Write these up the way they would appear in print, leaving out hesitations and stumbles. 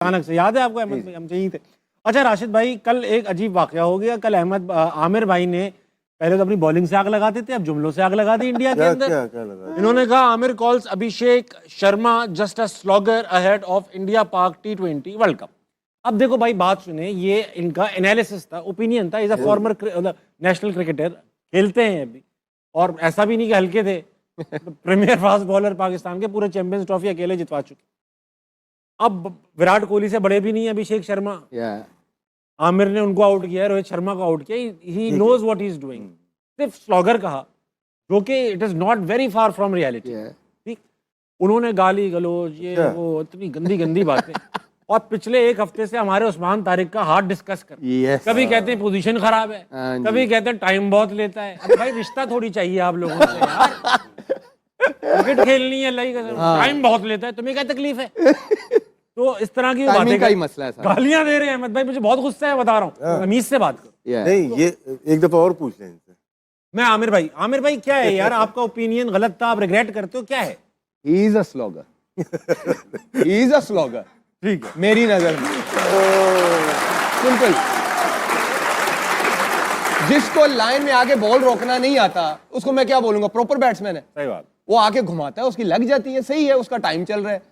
अचानक से याद है आपको अहमद भाई, हम यहीं थे। अच्छा राशिद भाई, कल एक अजीब वाकया हो गया। कल आमिर भाई ने पहले तो अपनी बॉलिंग से आग लगाते थे, अब जुमलों से आग लगा दी इंडिया के अंदर। क्या लगा? इन्होंने कहा Aamir calls Abhishek Sharma just a slogger ahead of India पाक T20 वर्ल्ड कप। अब देखो भाई बात सुने, ये इनका एनालिसिस था, ओपिनियन था। Is a former national cricketer, खेलते हैं अभी, और ऐसा भी नहीं कि हल्के थे। प्रीमियर फास्ट बॉलर पाकिस्तान के, पूरे चैंपियंस ट्रॉफी अकेले जितवा चुके। अब विराट कोहली से बड़े भी नहीं है अभिषेक शर्मा। आमिर ने उनको आउट किया है, रोहित शर्मा को आउट किया। He knows what he is doing. सिर्फ स्लॉगर कहा, जो कि it is not very far from reality. ठीक, उन्होंने गाली गलोच, ये वो, इतनी गंदी गंदी बातें। और पिछले एक हफ्ते से हमारे उस्मान तारिक का हाथ डिस्कस कर, कभी कहते हैं पोजीशन खराब है, कभी कहते हैं टाइम बहुत लेता है। अब भाई रिश्ता थोड़ी चाहिए आप लोगों से यार, क्रिकेट खेलनी है, लाई टाइम बहुत लेता है, तुम्हें क्या तकलीफ है? तो इस तरह की बातें का ही मसला है। गालियां दे रहे हैं अहमद भाई, मुझे बहुत गुस्सा है, बता रहा हूँ। अमीज से बात करो। नहीं, ये एक दफा और पूछ लें इनसे। मैं आमिर भाई क्या है यार, आपका ओपिनियन गलत था, आप रिग्रेट करते हो, क्या है? He is a slogger. He is a slogger, ठीक है मेरी नजर में। सिंपल। जिसको लाइन में आके बॉल रोकना नहीं आता, उसको मैं क्या बोलूंगा? प्रॉपर बैट्समैन है। सही बात। वो आके घुमाता है, उसकी लग जाती है, सही है, उसका टाइम चल रहा है।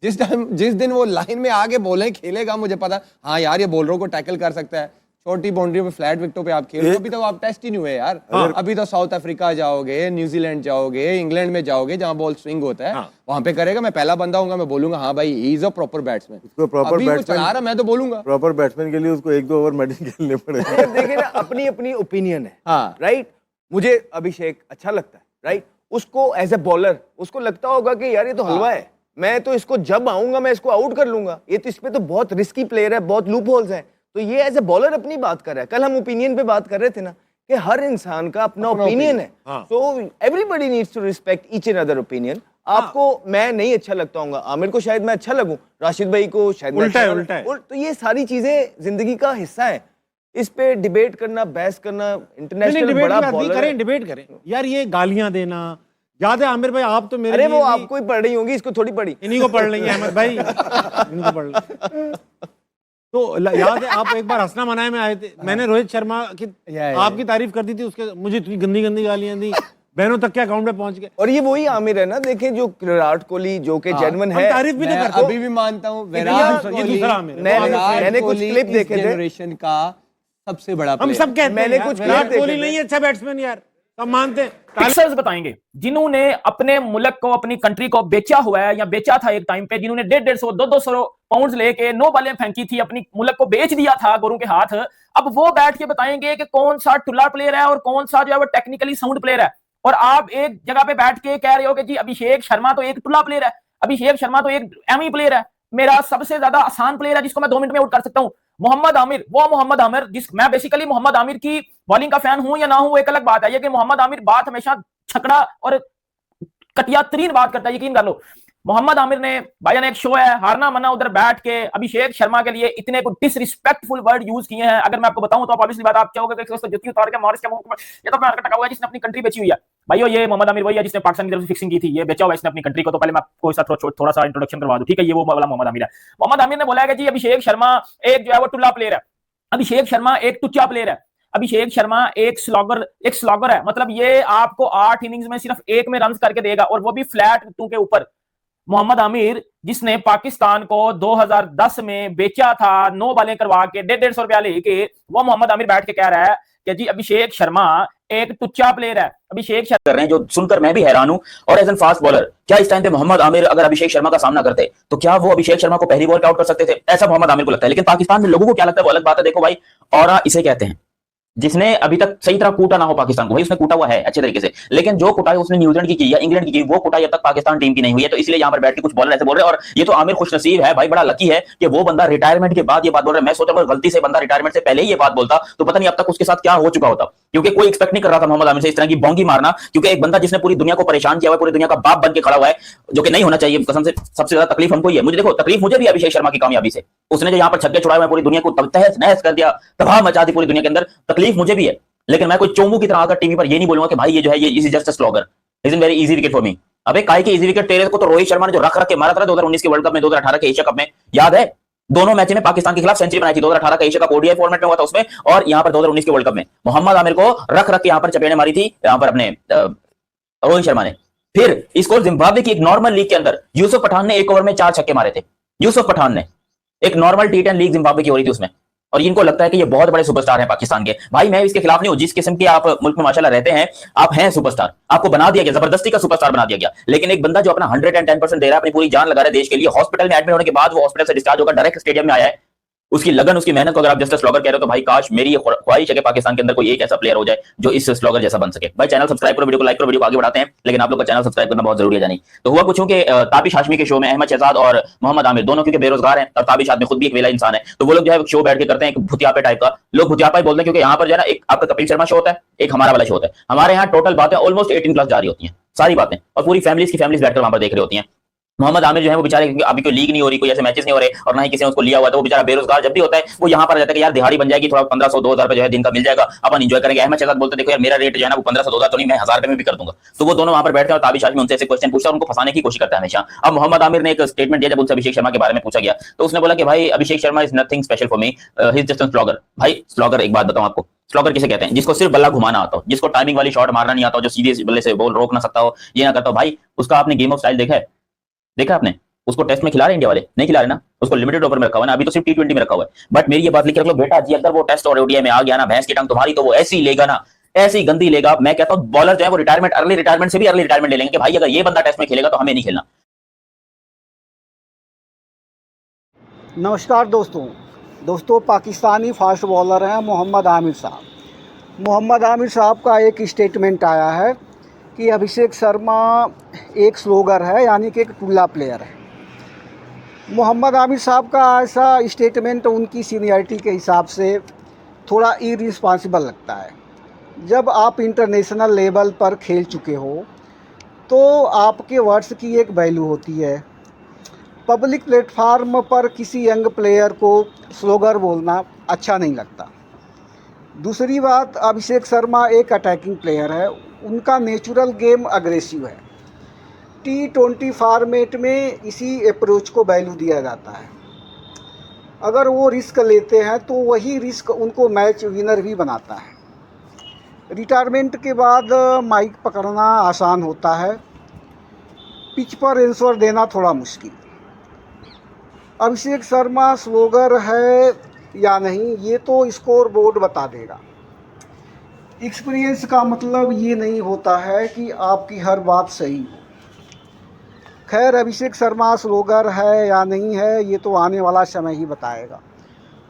जिस दिन वो लाइन में आगे बॉलें खेलेगा, मुझे पता, हाँ यार ये बॉलरों को टैकल कर सकता है, छोटी बाउंड्री पे फ्लैट विकेटों पे आप खेलो। अभी तो आप टेस्ट ही नहीं हुए यार। अभी तो साउथ अफ्रीका जाओगे, न्यूजीलैंड जाओगे, इंग्लैंड में जाओगे, जहां बॉल स्विंग होता है, वहां पे करेगा। मैं पहला बंदा हूँ, मैं बोलूंगा हाँ भाई he is a proper batsman. उसको प्रॉपर बैट्समैन चला रहा, मैं तो बोलूंगा प्रॉपर बैट्समैन के लिए उसको 1-2 ओवर मेडिकल खेलने पड़ेंगे। देखिए ना, अपनी अपनी ओपिनियन है। हाँ। राइट, मुझे अभिषेक अच्छा लगता है। राइट, उसको एज ए बॉलर उसको लगता होगा कि यार ये तो हलवा है, मैं तो इसको जब आऊंगा मैं इसको आउट कर लूंगा, ये तो इस पे तो बहुत रिस्की प्लेयर है, बहुत लूप होल्स हैं। तो ये एज ए बॉलर अपनी बात कर रहा है। कल हम ओपिनियन पे बात कर रहे थे ना, कि हर इंसान का अपना ओपिनियन है। So everybody needs to respect each and other opinion. आपको मैं नहीं अच्छा लगता हूँ, आमिर को शायद मैं अच्छा लगूं, राशिद भाई को शायद उल्टा है। तो ये सारी चीजें जिंदगी का हिस्सा है। इस पे डिबेट करना, बहस करना, इंटरनेशनल बड़ा बॉलर डिबेट करें यार। ये गालियां देना, याद है आमिर भाई आप तो मेरे, अरे वो आपको ही पढ़ रही होंगी, इसको थोड़ी पढ़ी। इन्हीं को पढ़ रही है अहमद भाई, इनको पढ़ रही। तो याद है आप एक बार हंसना मनाए में आए थे, मैंने रोहित शर्मा की आपकी तारीफ कर दी थी, उसके मुझे इतनी गंदी गंदी गालियां दी, बहनों तक के अकाउंट में पहुंच गए। और ये वही आमिर है ना, देखें जो विराट कोहली जो के जेन्युइन है, तारीफ भी तो करते, अभी भी मानता हूँ विराट कोहली मैंने कुछ क्लिप देखे थे, जनरेशन का सबसे बड़ा हम सब कहते हैं, मैंने कुछ विराट कोहली नहीं अच्छा बैट्समैन यार, सब मानते हैं। पिक्चर्स बताएंगे जिन्होंने अपने मुल्क को, अपनी कंट्री को बेचा हुआ है या बेचा था एक टाइम पे, जिन्होंने 150, 200 पाउंड लेके 9 बालें फेंकी थी, अपनी मुल्क को बेच दिया था गोरों के हाथ। अब वो बैठ के बताएंगे कि कौन सा टुल्ला प्लेयर है और कौन सा जो है वो टेक्निकली साउंड प्लेयर है। और आप एक जगह पे बैठ के कह रहे हो कि जी अभिषेक शर्मा तो एक टुल्ला प्लेयर है, अभिषेक शर्मा तो एक एमी प्लेयर है, मेरा सबसे ज्यादा आसान प्लेयर है जिसको मैं 2 मिनट में आउट कर सकता हूं, मोहम्मद आमिर। वो मोहम्मद आमिर मैं बेसिकली मोहम्मद आमिर की बॉलिंग का फैन हूं या ना हूं, एक अलग बात है। ये कि मोहम्मद आमिर बात हमेशा छकड़ा और कटिया तरीन बात करता है, यकीन कर लो। मोहम्मद आमिर ने भाईजान एक शो है, हारना मना, उधर बैठ के अभिषेक शर्मा के लिए इतने को डिसरिस्पेक्टफुल वर्ड यूज किए हैं। अगर मैं आपको बताऊं तो आप ऑब्वियसली बात आप चाहोगे कि जुत्ती उतार के मारिस के मुंह में, ये तो टका हुआ है जिसने अपनी कंट्री बेची हुई है। भाइयों ये मोहम्मद आमिर वही है जिसने पाकिस्तान की तरफ से फिक्सिंग की थी, ये बेचा हुआ इसने अपनी कंट्री को। तो पहले मैं आपको इसका थोड़ा सा इंट्रोडक्शन करवा दूं, ठीक है? ये वो वाला मोहम्मद आमिर है। मोहम्मद आमिर ने बोला है कि जी अभिषेक शर्मा एक जो है वो टुल्ला प्लेयर है, अभिषेक शर्मा एक टुच्चा प्लेयर है, अभिषेक शर्मा एक स्लॉगर है। मतलब ये आपको 8 इनिंग्स में सिर्फ 1 में रन करके देगा, और वो भी फ्लैट विकेटों के ऊपर। मोहम्मद आमिर जिसने पाकिस्तान को 2010 में बेचा था 9 बालें करवा के 150 रुपया लेके, वो मोहम्मद आमिर बैठ के कह रहा है कि जी अभिषेक शर्मा एक टुच्चा प्लेयर है। अभिषेक शर्मा कर रहे हैं जो सुनकर मैं भी हैरान हूं। और एज एन फास्ट बॉलर, क्या इस टाइम पे मोहम्मद आमिर अगर अभिषेक शर्मा का सामना करते तो क्या वो अभिषेक शर्मा को पहली बॉल पे आउट कर सकते थे? ऐसा मोहम्मद आमिर को लगता है। लेकिन पाकिस्तान में लोगों को क्या लगता है वो अलग बात है। देखो भाई, और इसे कहते हैं जिसने अभी तक सही तरह कूटा ना हो पाकिस्तान को, भाई उसने कूटा हुआ है अच्छे तरीके से, लेकिन जो कुटाई उसने न्यूजीलैंड की या इंग्लैंड की वो कुटाई अब तक पाकिस्तान टीम की नहीं हुई है। तो इसलिए यहां पर बैठ के कुछ बॉलर ऐसे बोल रहे हैं। और ये तो आमिर खुशनसीब है भाई, बड़ा लकी है कि वो बंदा रिटायरमेंट के बाद ये बात बोल रहा है। मैं सोचा अगर गलती से बंदा रिटायरमेंट से पहले ही ये बात बोलता तो पता नहीं अब तक उसके साथ क्या हो चुका होता, क्योंकि कोई एक्सपेक्ट नहीं कर रहा था मोहम्मद आमिर से इस तरह की बोंगी मारना। क्योंकि एक बंदा जिसने पूरी दुनिया को परेशान किया हुआ है, पूरी दुनिया का बाप बन के खड़ा हुआ है, जो कि नहीं होना चाहिए कसम से। सबसे ज्यादा तकलीफ हमको ही है। मुझे देखो, तकलीफ मुझे भी अभिषेक शर्मा की कामयाबी से, उसने जो यहाँ पर छक्के छुड़ाए हुए पूरी दुनिया को तहस नहस कर दिया, तबाह मचा दी पूरी दुनिया के अंदर, तकलीफ मुझे भी है। लेकिन मैं कोई चोमू की तरह आकर टीवी पर ये नहीं बोलूंगा कि भाई ये जो है ये is just a slogger, is in very easy wicket for me. अबे काय के इजी विकेट तेरे को तो रोहित शर्मा ने जो रख के मारा था 2019 के वर्ल्ड कप में, 2018 के एशिया कप में, याद है? दोनों मैच में पाकिस्तान के खिलाफ सेंचुरी बनाई थी। 2018 का एशिया कप ओडीआई फॉर्मेट में हुआ था उसमें, और यहां पर 2019 के वर्ल्ड कप में मोहम्मद आमिर को रख के यहां पर चपेड़े मारी थी यहां पर अपने रोहित शर्मा ने। फिर इसको जिम्बाब्वे की एक नॉर्मल लीग के अंदर यूसुफ पठान ने 1 ओवर में 4 छक्के मारे थे। यूसुफ पठान ने, एक नॉर्मल टी10 लीग जिम्बाब्वे की हो रही थी उसमें, और इनको लगता है कि ये बहुत बड़े सुपरस्टार हैं पाकिस्तान के। भाई मैं इसके खिलाफ नहीं हूं, जिस किस्म के आप मुल्क में माशाल्लाह रहते हैं, आप हैं सुपरस्टार, आपको बना दिया गया, जबरदस्ती का सुपरस्टार बना दिया गया। लेकिन एक बंदा जो अपना 110% दे रहा है, अपनी पूरी जान लगा रहा है देश के लिए, हॉस्पिटल में एडमिट होने के बाद वो हॉस्पिटल से डिस्चार्ज होकर डायरेक्ट स्टेडियम में आया है, उसकी लगन, उसकी मेहनत को अगर आप जस्ट स्लॉगर कह रहे हो तो भाई काश मेरी ये ख्वाहिश है कि पाकिस्तान के अंदर कोई एक ऐसा प्लेयर हो जाए जो इस स्लॉगर जैसा बन सके। भाई चैनल सब्सक्राइब करो, वीडियो को लाइक करो, वीडियो को आगे बढ़ाते हैं, लेकिन आप लोग का चैनल सब्सक्राइब करना बहुत जरूरी है जानी। तो हुआ कुछ कि ताबिश हाशमी के शो में अहमद शहजाद और मोहम्मद आमिर दोनों क्योंकि बेरोजगार हैं, और ताबिश आदमी खुद भी एक वेला इंसान है, तो वो लोग जो है शो बैठ के करते हैं एक भुतियापे टाइप का। लोग भुतियापा ही बोलते हैं क्योंकि यहाँ पर जो है ना, एक आपका कपिल शर्मा शो होता है, एक हमारा वाला शो होता है। हमारे यहाँ टोटल बातें ऑलमोस्ट 18+ जा रही होती हैं, सारी बातें, और पूरी फैमिलीज की फैमिलीज बैठकर वहां पर देख रही होती हैं। मोहम्मद आमिर जो है वो बेचारे, अभी कोई लीग नहीं हो रही, कोई ऐसे मैचेस नहीं हो रहे, और ना ही किसी ने उसको लिया हुआ है, तो वो बेचारा बेरोजगार जब भी होता है वो यहाँ पर आ जाता है कि यार दिहाड़ी बन जाएगी, थोड़ा 1500-2000 रुपए जो है दिन का मिल जाएगा, अपन एंजॉय करेंगे। अहमद शहजाद बोलते देखो यार मेरा रेट जो है ना वो 1500-2000 तो नहीं, मैं 1000 रुपए में भी कर दूंगा। तो वो दोनों वहां पर बैठते हैं और ताबिश आदमी उनसे ऐसे क्वेश्चन पूछता है, उनको फंसाने की कोशिश करता है हमेशा। अब मोहम्मद आमिर ने एक स्टेटमेंट दिया जब उनसे अभिषेक शर्मा के बारे में पूछा गया, तो उसने बोला कि भाई Abhishek Sharma is nothing special for me, he is just a slogger. भाई स्लॉगर, एक बात बताऊं आपको, स्लॉगर किसे कहते हैं? जिसको सिर्फ बल्ला घुमाना आता हो, जिसको टाइमिंग वाली शॉट मारना नहीं आता हो, जो सीधे बल्ले से बॉल रोक ना सकता हो, ये ना करता हो। भाई उसका आपने गेम ऑफ स्टाइल देखा है? देखा आपने? उसको टेस्ट में खिला रहे इंडिया वाले? नहीं खिला रहे ना, उसको लिमिटेड ओवर में रखा हुआ है ना, अभी तो सिर्फ टी20 में रखा हुआ है। बट मेरी ये बात लिख के रख लो बेटा जी, अगर वो टेस्ट और ओडीआई में आ गया ना, भैंस की टांग तुम्हारी, तो वो ऐसी लेगा ना, ऐसी गंदी लेगा। मैं कहता हूं बॉलर जो है वो रिटायरमेंट, अर्ली रिटायरमेंट से भी अर्ली रिटायरमेंट ले लेंगे कि भाई अगर ये बंदा टेस्ट में खेलेगा तो हमें नहीं खेलना। नमस्कार दोस्तों, पाकिस्तानी फास्ट बॉलर हैं मोहम्मद आमिर साहब। मोहम्मद आमिर साहब का एक स्टेटमेंट आया है कि अभिषेक शर्मा एक स्लोगर है, यानी कि एक टुल्ला प्लेयर है। मोहम्मद आमिर साहब का ऐसा स्टेटमेंट उनकी सीनियरिटी के हिसाब से थोड़ा इररिस्पॉन्सिबल लगता है। जब आप इंटरनेशनल लेवल पर खेल चुके हो तो आपके वर्ड्स की एक वैल्यू होती है। पब्लिक प्लेटफार्म पर किसी यंग प्लेयर को स्लोगर बोलना अच्छा नहीं लगता। दूसरी बात, अभिषेक शर्मा एक अटैकिंग प्लेयर है, उनका नेचुरल गेम अग्रेसिव है। T20 फॉर्मेट में इसी अप्रोच को वैल्यू दिया जाता है। अगर वो रिस्क लेते हैं तो वही रिस्क उनको मैच विनर भी बनाता है। रिटायरमेंट के बाद माइक पकड़ना आसान होता है, पिच पर आंसर देना थोड़ा मुश्किल। अभिषेक शर्मा स्लोगर है या नहीं ये तो स्कोर बोर्ड बता देगा। एक्सपीरियंस का मतलब ये नहीं होता है कि आपकी हर बात सही हो। खैर, अभिषेक शर्मा स्लोगर है या नहीं है ये तो आने वाला समय ही बताएगा।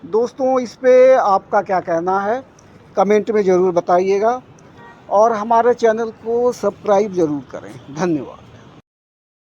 दोस्तों, इस पे आपका क्या कहना है कमेंट में ज़रूर बताइएगा, और हमारे चैनल को सब्सक्राइब ज़रूर करें। धन्यवाद।